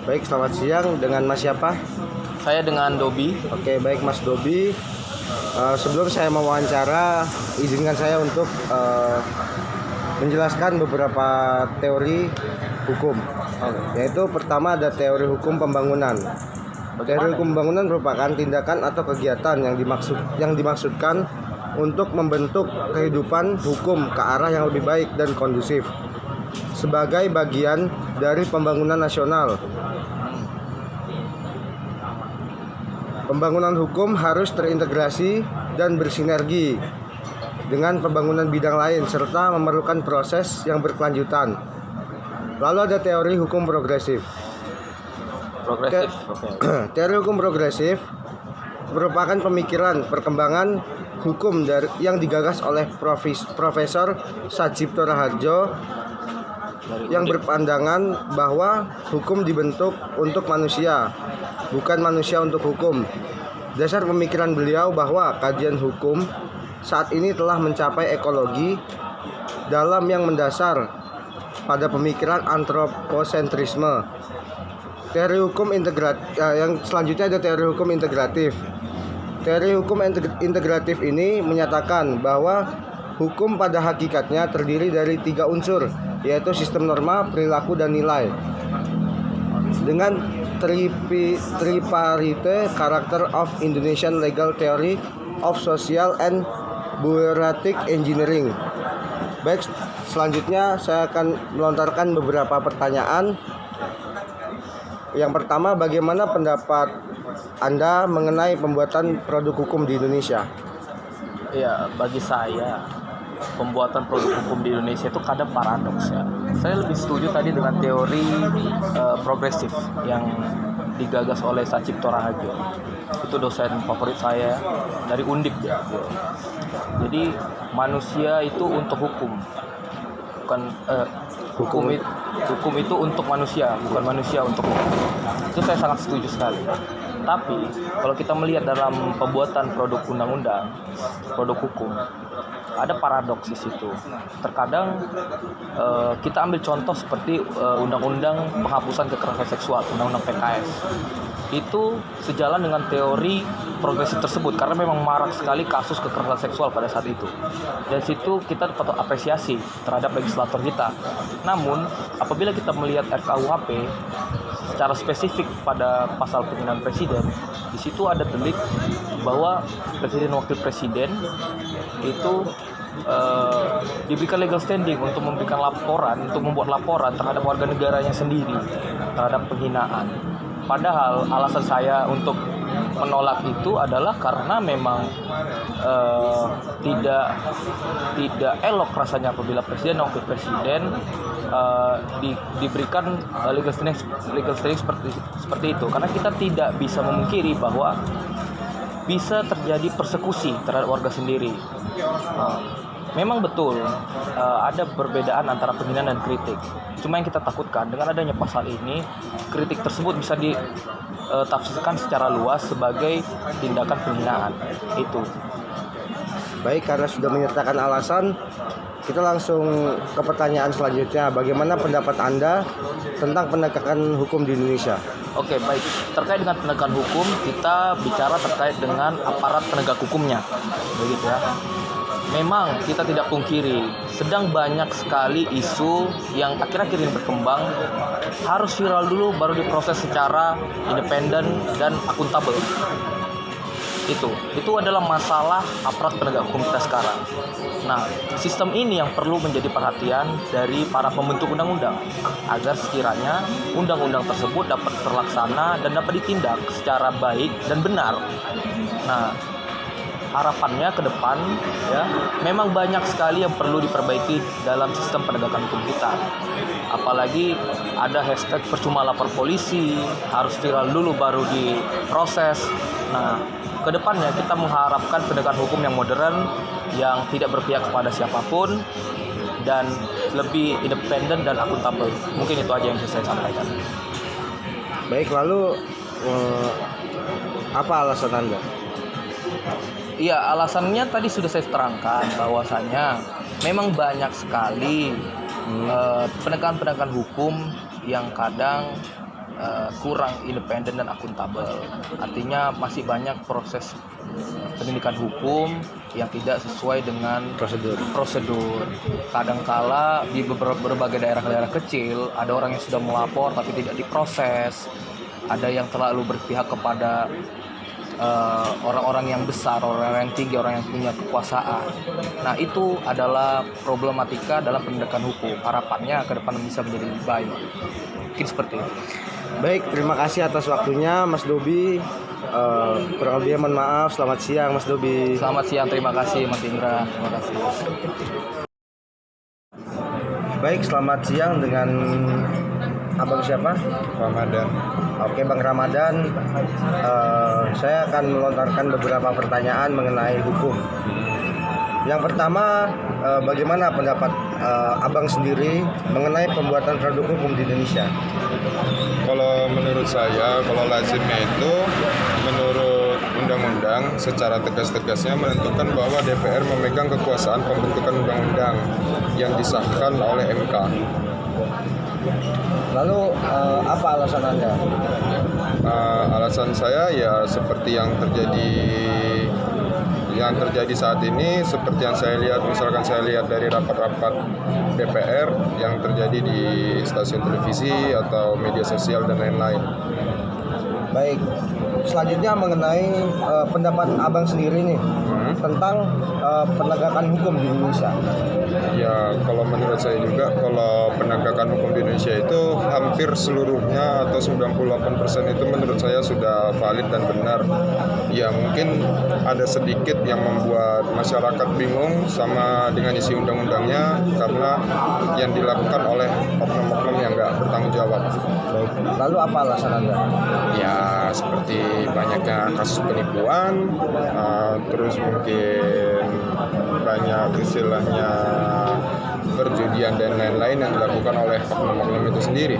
Baik, selamat siang. Dengan Mas siapa? Saya dengan Dobi. Oke, baik Mas Dobi. Sebelum saya mewawancara, izinkan saya untuk menjelaskan beberapa teori hukum. Yaitu pertama ada teori hukum pembangunan. Teori hukum pembangunan merupakan tindakan atau kegiatan yang dimaksudkan untuk membentuk kehidupan hukum ke arah yang lebih baik dan kondusif sebagai bagian dari pembangunan nasional. Pembangunan hukum harus terintegrasi dan bersinergi dengan pembangunan bidang lain serta memerlukan proses yang berkelanjutan. Lalu ada teori hukum progresif. Teori hukum progresif merupakan pemikiran perkembangan hukum yang digagas oleh Profesor Sajipto Raharjo yang berpandangan bahwa hukum dibentuk untuk manusia, bukan manusia untuk hukum. Dasar pemikiran beliau bahwa kajian hukum saat ini telah mencapai ekologi dalam yang mendasar pada pemikiran antroposentrisme. Teori hukum yang selanjutnya ada teori hukum integratif. Teori hukum integratif ini menyatakan bahwa hukum pada hakikatnya terdiri dari 3 unsur, yaitu sistem norma, perilaku, dan nilai. Dengan tripartite character of Indonesian legal theory of social and bureaucratic engineering. Baik, selanjutnya saya akan melontarkan beberapa pertanyaan. Yang pertama, bagaimana pendapat Anda mengenai pembuatan produk hukum di Indonesia? Ya, bagi saya pembuatan produk hukum di Indonesia itu kadang paradoks ya. Saya lebih setuju tadi dengan teori progresif yang digagas oleh Sajipto Raharjo. Itu dosen favorit saya dari Undip ya. Jadi manusia itu untuk hukum, bukan hukum itu untuk manusia, bukan manusia untuk hukum. Itu saya sangat setuju sekali. Tapi kalau kita melihat dalam pembuatan produk undang-undang, produk hukum, ada paradoks di situ. Terkadang kita ambil contoh seperti undang-undang penghapusan kekerasan seksual, undang-undang PKS. Itu sejalan dengan teori progresif tersebut karena memang marak sekali kasus kekerasan seksual pada saat itu. Dan situ kita patut apresiasi terhadap legislator kita. Namun apabila kita melihat RKUHP secara spesifik pada pasal penghinaan presiden, di situ ada delik bahwa presiden wakil presiden itu diberikan legal standing untuk memberikan laporan, untuk membuat laporan terhadap warga negaranya sendiri terhadap penghinaan. Padahal alasan saya untuk menolak itu adalah karena memang tidak elok rasanya apabila presiden dan wakil presiden diberikan legal standing seperti itu, karena kita tidak bisa memungkiri bahwa bisa terjadi persekusi terhadap warga sendiri. Memang betul ada perbedaan antara penghinaan dan kritik. Cuma yang kita takutkan dengan adanya pasal ini, kritik tersebut bisa ditafsirkan secara luas sebagai tindakan penghinaan. Itu. Baik, karena sudah menyertakan alasan, kita langsung ke pertanyaan selanjutnya. Bagaimana pendapat Anda tentang penegakan hukum di Indonesia? Oke, baik. Terkait dengan penegakan hukum, kita bicara terkait dengan aparat penegak hukumnya. Begitu ya. Memang kita tidak pungkiri, sedang banyak sekali isu yang akhir-akhir ini berkembang, harus viral dulu baru diproses secara independen dan akuntabel. Itu adalah masalah aparat penegak hukum kita sekarang. Nah, sistem ini yang perlu menjadi perhatian dari para pembentuk undang-undang agar sekiranya undang-undang tersebut dapat terlaksana dan dapat ditindak secara baik dan benar. Nah, harapannya ke depan ya, memang banyak sekali yang perlu diperbaiki dalam sistem penegakan hukum kita. Apalagi ada hashtag percuma lapor polisi, harus viral dulu baru diproses. Nah, ke depannya kita mengharapkan penegakan hukum yang modern, yang tidak berpihak kepada siapapun dan lebih independen dan akuntabel. Mungkin itu aja yang bisa saya sampaikan. Baik, lalu apa alasan Anda? Iya, alasannya tadi sudah saya terangkan bahwasanya memang banyak sekali penegakan-penegakan hukum yang kadang kurang independen dan akuntabel. Artinya masih banyak proses pendidikan hukum yang tidak sesuai dengan prosedur. Kadangkala di berbagai daerah-daerah kecil ada orang yang sudah melapor tapi tidak diproses. Ada yang terlalu berpihak kepada orang-orang yang besar, orang yang tinggi, orang yang punya kekuasaan. Nah, itu adalah problematika dalam penegakan hukum. Harapannya ke depan bisa menjadi lebih baik. Mungkin seperti itu. Baik, terima kasih atas waktunya Mas Dobi. Kurang lebihnya mohon maaf. Selamat siang Mas Dobi. Selamat siang, terima kasih Mas Indra. Terima kasih. Baik, selamat siang dengan Abang siapa? Ramadan. Oke, Bang Ramadan. Saya akan melontarkan beberapa pertanyaan mengenai hukum. Yang pertama, bagaimana pendapat Abang sendiri mengenai pembuatan produk hukum di Indonesia? Kalau menurut saya, kalau lazimnya itu menurut undang-undang secara tegas-tegasnya menentukan bahwa DPR memegang kekuasaan pembentukan undang-undang yang disahkan oleh MK. Lalu apa alasan Anda? Alasan saya ya seperti yang terjadi saat ini, seperti yang saya lihat, misalkan saya lihat dari rapat-rapat DPR yang terjadi di stasiun televisi atau media sosial dan lain-lain. Baik, selanjutnya mengenai pendapat Abang sendiri nih tentang penegakan hukum di Indonesia. Ya, kalau menurut saya juga, kalau penegakan hukum di Indonesia itu hampir seluruhnya atau 98% itu menurut saya sudah valid dan benar. Ya, mungkin ada sedikit yang membuat masyarakat bingung sama dengan isi undang-undangnya karena yang dilakukan oleh oknum-oknum yang nggak bertanggung jawab. Baik. Lalu apa alasan Anda? Ya, seperti banyaknya kasus penipuan, terus mungkin banyak istilahnya perjudian dan lain-lain yang dilakukan oleh oknum-oknum itu sendiri.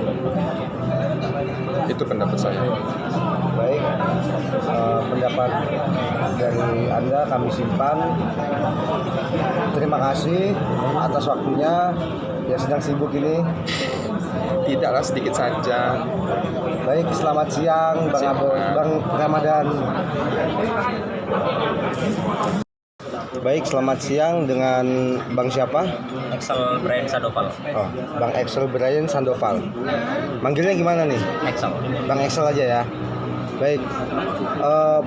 Itu pendapat saya. Baik, pendapat dari Anda kami simpan. Terima kasih atas waktunya yang sedang sibuk ini. Tidaklah, sedikit saja. Baik, selamat siang Bang Ramadan. Baik, selamat siang dengan Bang siapa? Excel Brian Sandoval. Oh, Bang Excel Brian Sandoval. Manggilnya gimana nih? Excel. Bang Excel aja ya. Baik,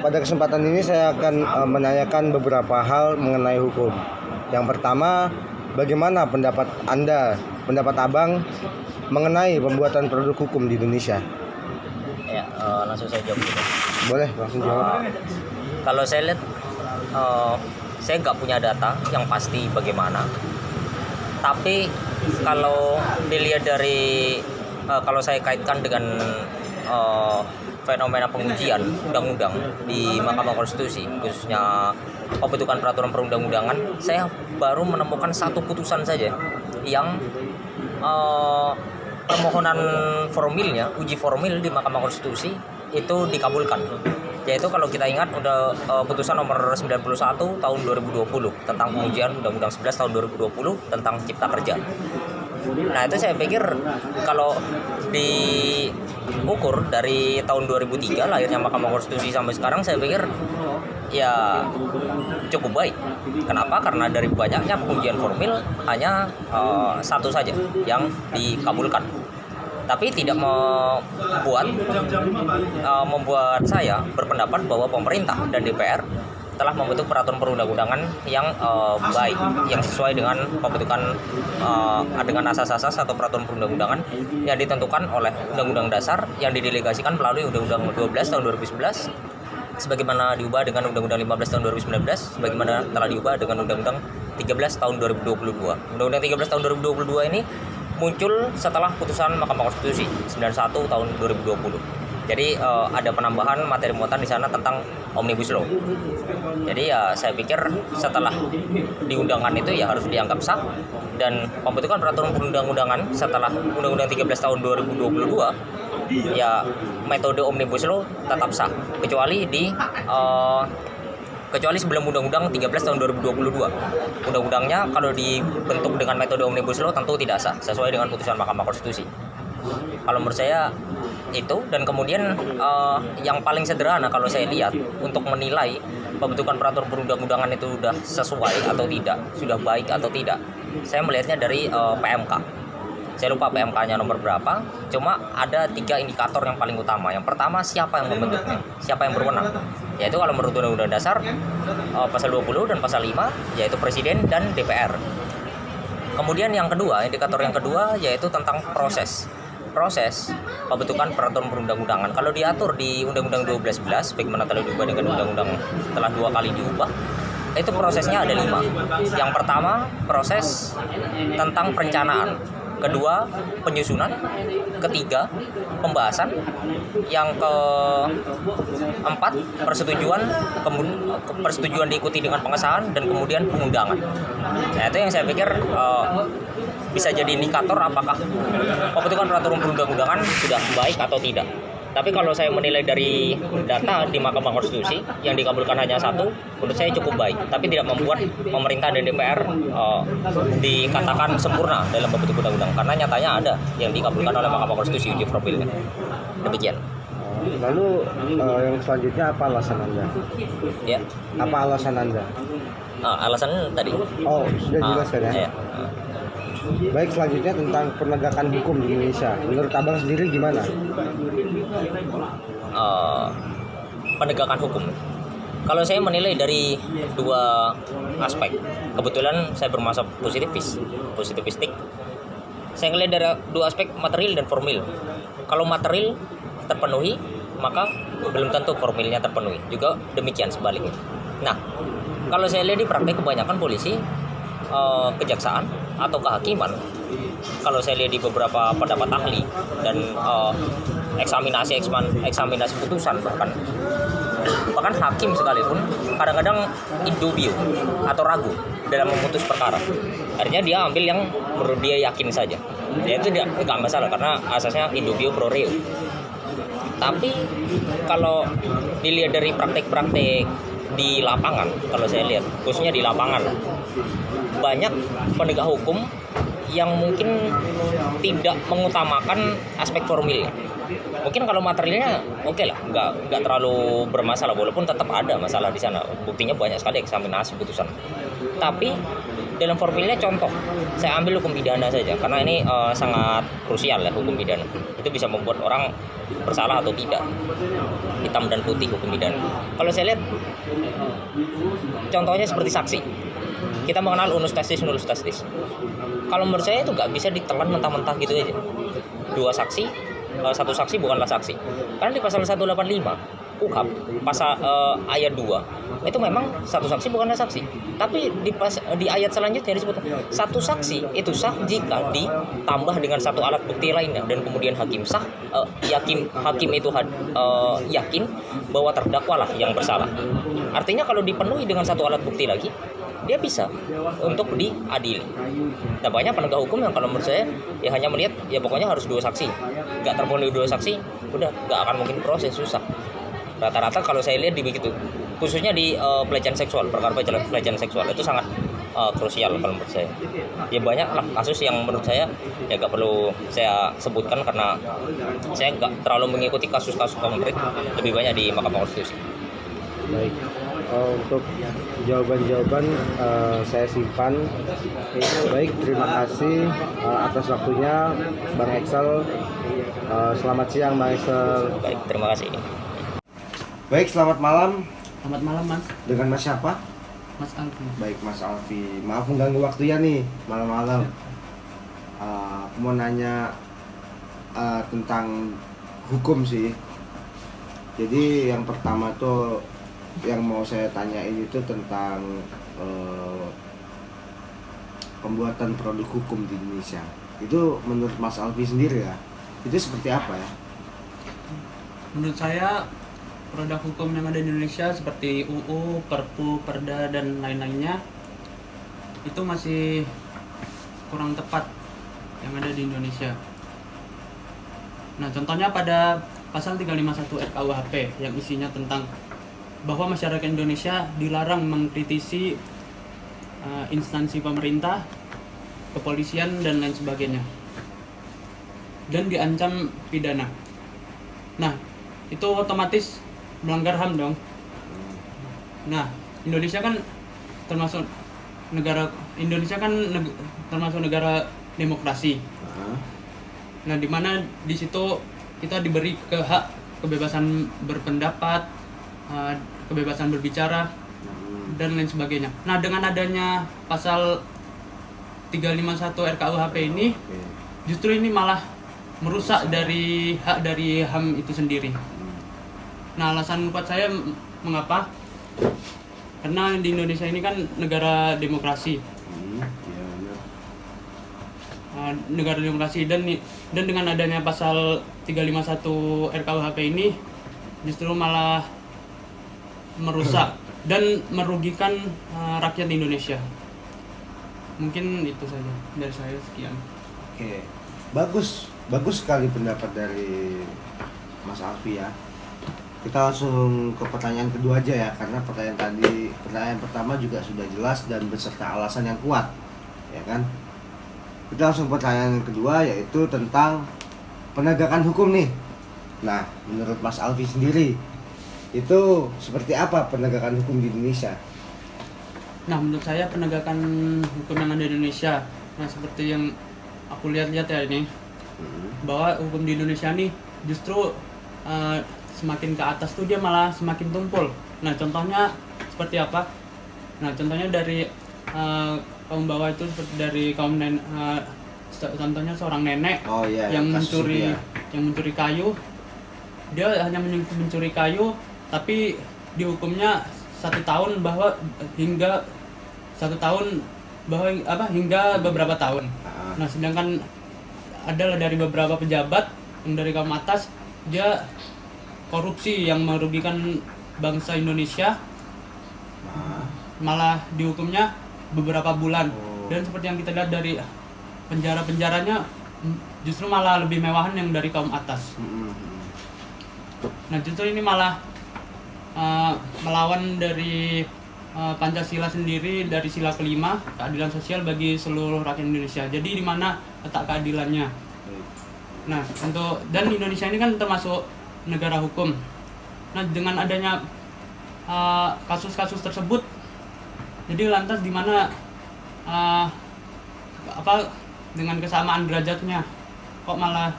pada kesempatan ini saya akan menanyakan beberapa hal mengenai hukum. Yang pertama, bagaimana pendapat Anda, pendapat Abang mengenai pembuatan produk hukum di Indonesia? Ya, langsung saya jawab dulu. Boleh, langsung jawab. Kalau saya lihat, saya nggak punya data yang pasti bagaimana. Tapi kalau dilihat dari, kalau saya kaitkan dengan fenomena pengujian undang-undang di Mahkamah Konstitusi, khususnya pembentukan peraturan perundang-undangan, saya baru menemukan satu putusan saja yang permohonan formilnya, uji formil di Mahkamah Konstitusi itu dikabulkan. Yaitu kalau kita ingat udah putusan nomor 91 tahun 2020 tentang pengujian Undang-Undang 11 tahun 2020 tentang Cipta Kerja. Nah, itu saya pikir kalau diukur dari tahun 2003 lahirnya Mahkamah Konstitusi sampai sekarang, saya pikir ya cukup baik. Kenapa? Karena dari banyaknya pengujian formil hanya satu saja yang dikabulkan. Tapi tidak membuat saya berpendapat bahwa pemerintah dan DPR telah membentuk peraturan perundang-undangan yang baik, yang sesuai dengan pembentukan dengan asas-asas atau peraturan perundang-undangan yang ditentukan oleh Undang-Undang Dasar yang didelegasikan melalui Undang-Undang 12 tahun 2011, sebagaimana diubah dengan Undang-Undang 15 tahun 2019, sebagaimana telah diubah dengan Undang-Undang 13 tahun 2022. Undang-Undang 13 tahun 2022 ini muncul setelah putusan Mahkamah Konstitusi 91 tahun 2020. Jadi ada penambahan materi muatan di sana tentang Omnibus Law. Jadi ya saya pikir setelah diundangkan itu ya harus dianggap sah, dan pembentukan peraturan perundang-undangan setelah Undang-Undang 13 tahun 2022 ya metode Omnibus Law tetap sah, kecuali sebelum Undang-Undang 13 tahun 2022. Undang-undangnya kalau dibentuk dengan metode Omnibus Law tentu tidak sah sesuai dengan putusan Mahkamah Konstitusi. Kalau menurut saya itu, dan kemudian yang paling sederhana kalau saya lihat untuk menilai pembentukan peraturan perundang-undangan itu sudah sesuai atau tidak, sudah baik atau tidak, saya melihatnya dari PMK. Saya lupa PMK-nya nomor berapa, cuma ada 3 indikator yang paling utama. Yang pertama, siapa yang membentuknya, siapa yang berwenang, yaitu kalau menurut Undang-Undang Dasar pasal 20 dan pasal 5, yaitu Presiden dan DPR. Kemudian yang kedua, indikator yang kedua yaitu tentang proses pembentukan peraturan perundang-undangan. Kalau diatur di Undang-Undang 1211, bagaimana telah diubah dengan Undang-Undang setelah 2 kali diubah, itu prosesnya ada 5. Yang pertama, proses tentang perencanaan. Kedua, penyusunan. Ketiga, pembahasan. Yang keempat, persetujuan diikuti dengan pengesahan, dan kemudian pengundangan. Nah, itu yang saya pikir bisa jadi indikator apakah pembentukan peraturan perundang-undangan sudah baik atau tidak. Tapi kalau saya menilai dari data di Mahkamah Konstitusi yang dikabulkan hanya 1, menurut saya cukup baik. Tapi tidak membuat pemerintah dan DPR dikatakan sempurna dalam pembentuk undang-undang. Karena nyatanya ada yang dikabulkan oleh Mahkamah Konstitusi uji formilnya. Demikian. Lalu yang selanjutnya apa alasan Anda? Ya. Apa alasan Anda? Alasan tadi. Oh, sudah jelaskan ya. Iya. Baik, selanjutnya tentang penegakan hukum di Indonesia. Menurut Abang sendiri gimana? Penegakan hukum. Kalau saya menilai dari 2 aspek. Kebetulan saya bermasa positivistik. Saya melihat dari 2 aspek, material dan formil. Kalau material terpenuhi, maka belum tentu formilnya terpenuhi. Juga demikian sebaliknya. Nah, kalau saya lihat di praktek kebanyakan polisi, kejaksaan atau kehakiman, kalau saya lihat di beberapa pendapat ahli dan eksaminasi putusan, bahkan hakim sekalipun kadang-kadang indubio atau ragu dalam memutus perkara. Akhirnya dia ambil yang menurut dia yakin saja. Ya itu nggak masalah karena asasnya indubio pro reo. Tapi kalau dilihat dari praktek-praktek di lapangan, kalau saya lihat khususnya di lapangan, banyak penegak hukum yang mungkin tidak mengutamakan aspek formilnya. Mungkin kalau materialnya oke lah, nggak terlalu bermasalah, walaupun tetap ada masalah di sana. Buktinya banyak sekali eksaminasi putusan. Tapi dalam formilnya, contoh, saya ambil hukum pidana saja karena ini sangat krusial ya, hukum pidana. Itu bisa membuat orang bersalah atau tidak. Hitam dan putih hukum pidana. Kalau saya lihat contohnya seperti saksi. Kita mengenal unus testis, nullus testis. Kalau menurut saya itu nggak bisa ditelan mentah-mentah gitu aja. 2 saksi, 1 saksi bukanlah saksi. Karena di pasal 185 KUHP pasal ayat 2 itu memang 1 saksi bukanlah saksi. Tapi di ayat selanjutnya disebut 1 saksi itu sah jika ditambah dengan 1 alat bukti lainnya, dan kemudian hakim hakim itu yakin bahwa terdakwa lah yang bersalah. Artinya kalau dipenuhi dengan 1 alat bukti lagi, dia bisa untuk diadili. Nah, banyak penegak hukum yang kalau menurut saya ya hanya melihat ya pokoknya harus 2 saksi. Nggak terpenuhi 2 saksi, udah nggak akan mungkin proses, susah. Rata-rata kalau saya lihat di begitu, khususnya di pelecehan seksual, perkara pelecehan seksual itu sangat krusial kalau menurut saya. Ya banyak lah kasus yang menurut saya ya nggak perlu saya sebutkan karena saya nggak terlalu mengikuti kasus-kasus konkret, lebih banyak di Mahkamah Konstitusi. Baik, untuk jawaban-jawaban saya simpan. Baik, terima kasih atas waktunya Bang Excel. Selamat siang Bang Excel. Baik, terima kasih. Baik, selamat malam. Selamat malam, Mas. Dengan Mas siapa? Mas Alfi. Baik, Mas Alfi. Maaf mengganggu waktunya nih malam-malam. Aku mau nanya tentang hukum sih. Jadi yang pertama tuh yang mau saya tanyain itu tentang pembuatan produk hukum di Indonesia. Itu menurut Mas Alfi sendiri ya, itu seperti apa ya? Menurut saya produk hukum yang ada di Indonesia seperti UU, Perpu, Perda, dan lain-lainnya itu masih kurang tepat yang ada di Indonesia. Nah, contohnya pada pasal 351 RKUHP yang isinya tentang bahwa masyarakat Indonesia dilarang mengkritisi instansi pemerintah, kepolisian, dan lain sebagainya, dan diancam pidana. Nah, itu otomatis melanggar HAM dong. Nah, Indonesia kan termasuk termasuk negara demokrasi. Nah, di mana di situ kita diberi hak kebebasan berpendapat, kebebasan berbicara dan lain sebagainya. Nah, dengan adanya pasal 351 RKUHP ini, justru ini malah merusak dari hak dari HAM itu sendiri. Nah, alasan buat saya mengapa? Karena di Indonesia ini kan negara demokrasi. Negara demokrasi dan dengan adanya pasal 351 RKUHP ini justru malah merusak dan merugikan rakyat Indonesia. Mungkin itu saja dari saya, sekian. Oke, bagus sekali pendapat dari Mas Alfi ya. Kita langsung ke pertanyaan kedua aja ya, karena pertanyaan pertama juga sudah jelas dan beserta alasan yang kuat, ya kan? Kita langsung ke pertanyaan kedua, yaitu tentang penegakan hukum nih. Nah, menurut Mas Alfi sendiri, itu seperti apa penegakan hukum di Indonesia? Nah, menurut saya penegakan hukum yang ada di Indonesia, nah seperti yang aku lihat-lihat ya ini, bahwa hukum di Indonesia nih justru semakin ke atas tuh dia malah semakin tumpul. Nah, contohnya seperti apa? Nah, contohnya dari kaum bawah itu seperti dari kaum contohnya seorang nenek yang mencuri kayu. Dia hanya mencuri kayu, tapi dihukumnya 1 tahun hingga beberapa tahun. Nah, sedangkan adalah dari beberapa pejabat yang dari kaum atas, dia korupsi yang merugikan bangsa Indonesia, malah dihukumnya beberapa bulan. Dan seperti yang kita lihat dari penjaranya justru malah lebih mewahan yang dari kaum atas. Nah, justru ini malah melawan dari Pancasila sendiri, dari sila kelima, keadilan sosial bagi seluruh rakyat Indonesia. Jadi di mana letak keadilannya? Nah, dan Indonesia ini kan termasuk negara hukum. Nah, dengan adanya kasus-kasus tersebut, jadi lantas di mana dengan kesamaan derajatnya, kok malah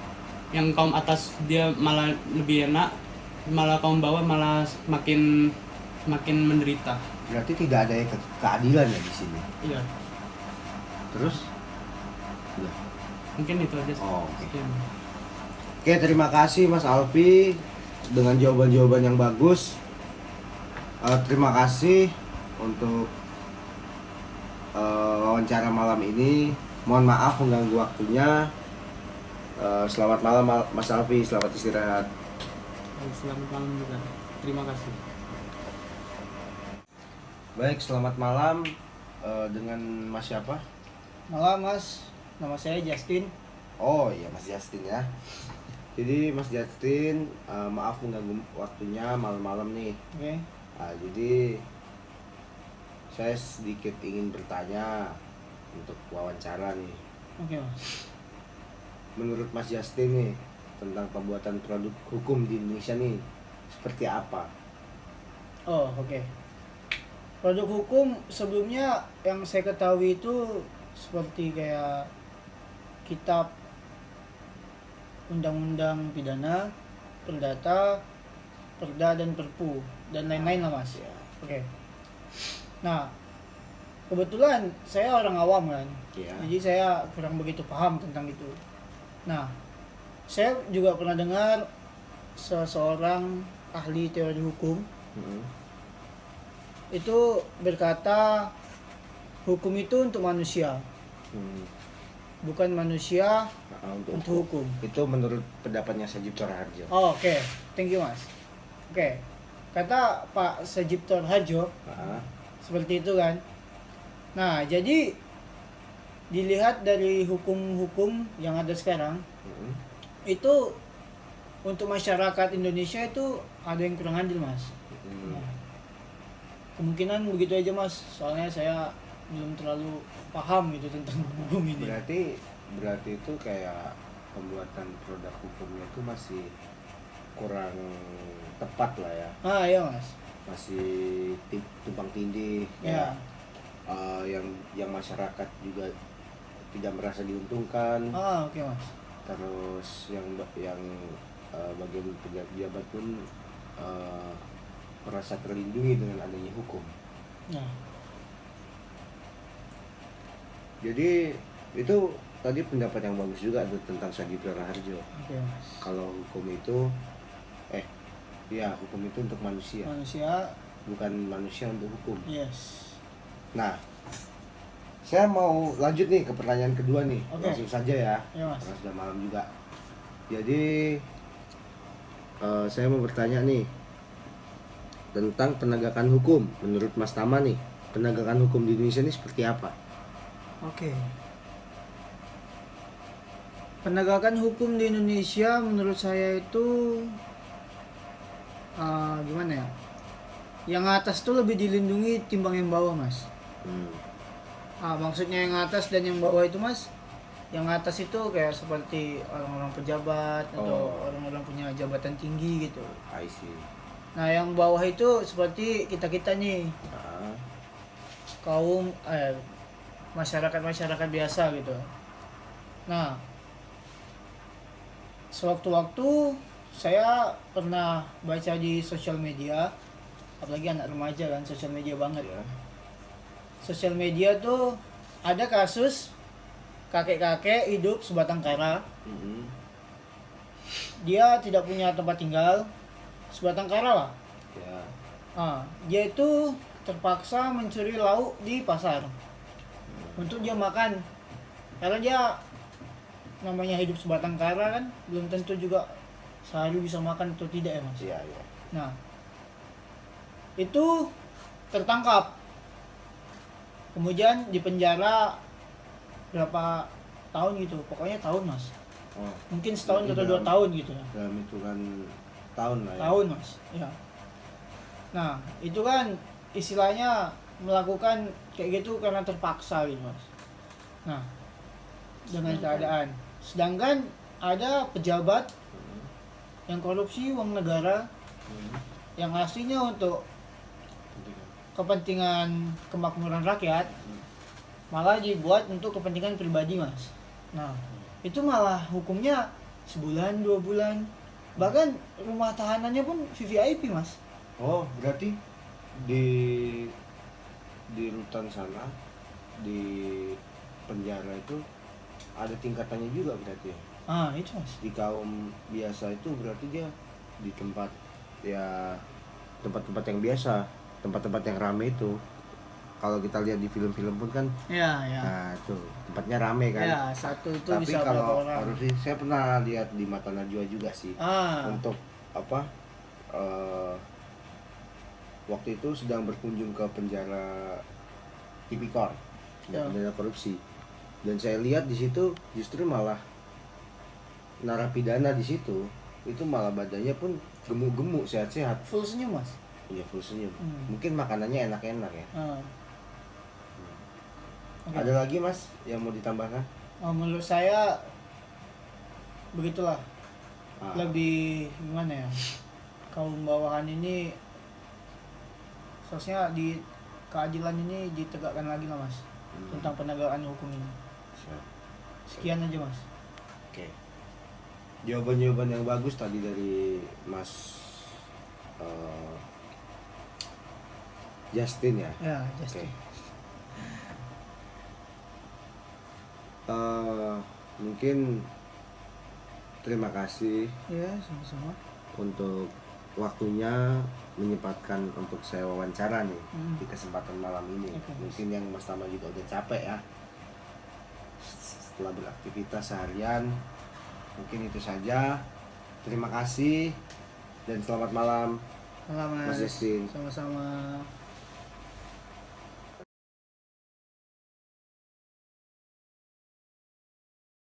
yang kaum atas dia malah lebih enak, malah kaum bawah malah semakin menderita. Berarti tidak ada keadilan ya di sini. Iya. Terus? Udah. Mungkin itu aja. Oke. Oke, terima kasih Mas Alfi dengan jawaban-jawaban yang bagus. Terima kasih untuk wawancara malam ini. Mohon maaf mengganggu waktunya. Selamat malam Mas Alfi, selamat istirahat. Selamat malam juga. Terima kasih. Baik, selamat malam dengan Mas siapa? Malam Mas, nama saya Justin. Oh iya, Mas Justin ya. Jadi Mas Justin, maaf mengganggu waktunya malam-malam nih. Oke. Jadi saya sedikit ingin bertanya untuk wawancara nih. Oke Mas. Menurut Mas Justin nih, tentang pembuatan produk hukum di Indonesia nih seperti apa? Oh oke. Produk hukum sebelumnya yang saya ketahui itu seperti kayak kitab undang-undang pidana, perdata, perda dan perpu dan lain-lain lah Mas. Oke. Nah, kebetulan saya orang awam kan. Jadi saya kurang begitu paham tentang itu. Nah, saya juga pernah dengar seseorang ahli teori hukum itu berkata hukum itu untuk manusia, bukan manusia untuk hukum. Itu menurut pendapatnya Sajipto Raharjo. Oh, oke. Thank you Mas. Oke. Kata Pak Sajipto Raharjo seperti itu kan. Nah, jadi dilihat dari hukum-hukum yang ada sekarang, itu untuk masyarakat Indonesia itu ada yang kurang adil Mas. Nah, kemungkinan begitu aja Mas, soalnya saya belum terlalu paham gitu tentang hukum ini. Berarti itu kayak pembuatan produk hukumnya itu masih kurang tepat lah ya. Iya mas. Masih tumpang tindih Ya. yang masyarakat juga tidak merasa diuntungkan. Oke mas. Terus yang bagian pejabat pun merasa terlindungi dengan adanya hukum. Nah, Jadi itu tadi pendapat yang bagus juga tuh tentang Sajib Raharjo. oke mas. Kalau hukum itu hukum itu untuk manusia, Manusia, bukan manusia untuk hukum. yes. Nah, saya mau lanjut nih ke pertanyaan kedua nih. Oke. Langsung saja ya. Ya mas. Karena sudah malam juga. Jadi saya mau bertanya nih tentang penegakan hukum. Menurut Mas Tama nih, penegakan hukum di Indonesia ini seperti apa? Oke. Penegakan hukum di Indonesia menurut saya itu gimana ya? Yang atas tuh lebih dilindungi timbang yang bawah, Mas. Maksudnya yang atas dan yang bawah itu, Mas. Yang atas itu kayak seperti orang-orang pejabat atau orang-orang punya jabatan tinggi gitu. I see. Nah, yang bawah itu seperti kita-kita nih. Kaum masyarakat biasa gitu. Nah, sewaktu-waktu saya pernah baca di sosial media, apalagi anak remaja kan, sosial media banget ya. Sosial media tuh ada kasus kakek-kakek hidup sebatang kara. Dia tidak punya tempat tinggal, sebatang kara lah. Dia itu terpaksa mencuri lauk di pasar untuk dia makan, karena dia namanya hidup sebatang kara kan belum tentu juga sehari bisa makan atau tidak ya mas. Iya. Nah itu tertangkap, kemudian dipenjara berapa tahun gitu, pokoknya tahun mas. Mungkin setahun atau 2 tahun gitu ya. Dalam hitungan tahun lah ya. Tahun mas, ya. Nah itu kan istilahnya melakukan kayak gitu karena terpaksa gitu mas. Nah dengan keadaan, sedangkan ada pejabat yang korupsi uang negara yang aslinya untuk kepentingan kemakmuran rakyat malah dibuat untuk kepentingan pribadi mas. Nah itu malah hukumnya sebulan 2 bulan, bahkan rumah tahanannya pun VVIP mas. Berarti di rutan sana, di penjara itu ada tingkatannya juga berarti ya? Itu mas. Di kaum biasa itu berarti dia di tempat tempat-tempat yang biasa, tempat-tempat yang rame itu. Kalau kita lihat di film-film pun kan, nah itu tempatnya rame kan. Ya, satu itu Tapi bisa kalau berapa orang. korupsi, saya pernah lihat di Mata Najwa juga sih. Untuk waktu itu sedang berkunjung ke penjara Tipikor, penjara korupsi, dan saya lihat di situ justru malah narapidana di situ itu malah badannya pun gemuk-gemuk, sehat-sehat. Full senyum mas. Iya, full senyum. Mungkin makanannya enak-enak ya. Okay. Ada lagi mas yang mau ditambahkan? Menurut saya begitulah. Lebih gimana ya, kaum bawahan ini seharusnya di keadilan ini ditegakkan lagi lah mas, tentang penegakan hukum ini. Sekian aja mas. Oke. Jawaban-jawaban yang bagus tadi dari Mas Justin ya. Ya, Justin. Mungkin terima kasih Ya, sama-sama. untuk waktunya menyempatkan untuk saya wawancara nih di kesempatan malam ini. Mungkin yang Mas Tama juga udah capek ya setelah beraktivitas seharian. Mungkin itu saja. Terima kasih dan selamat malam Selamat Mas Justin. Sama-sama.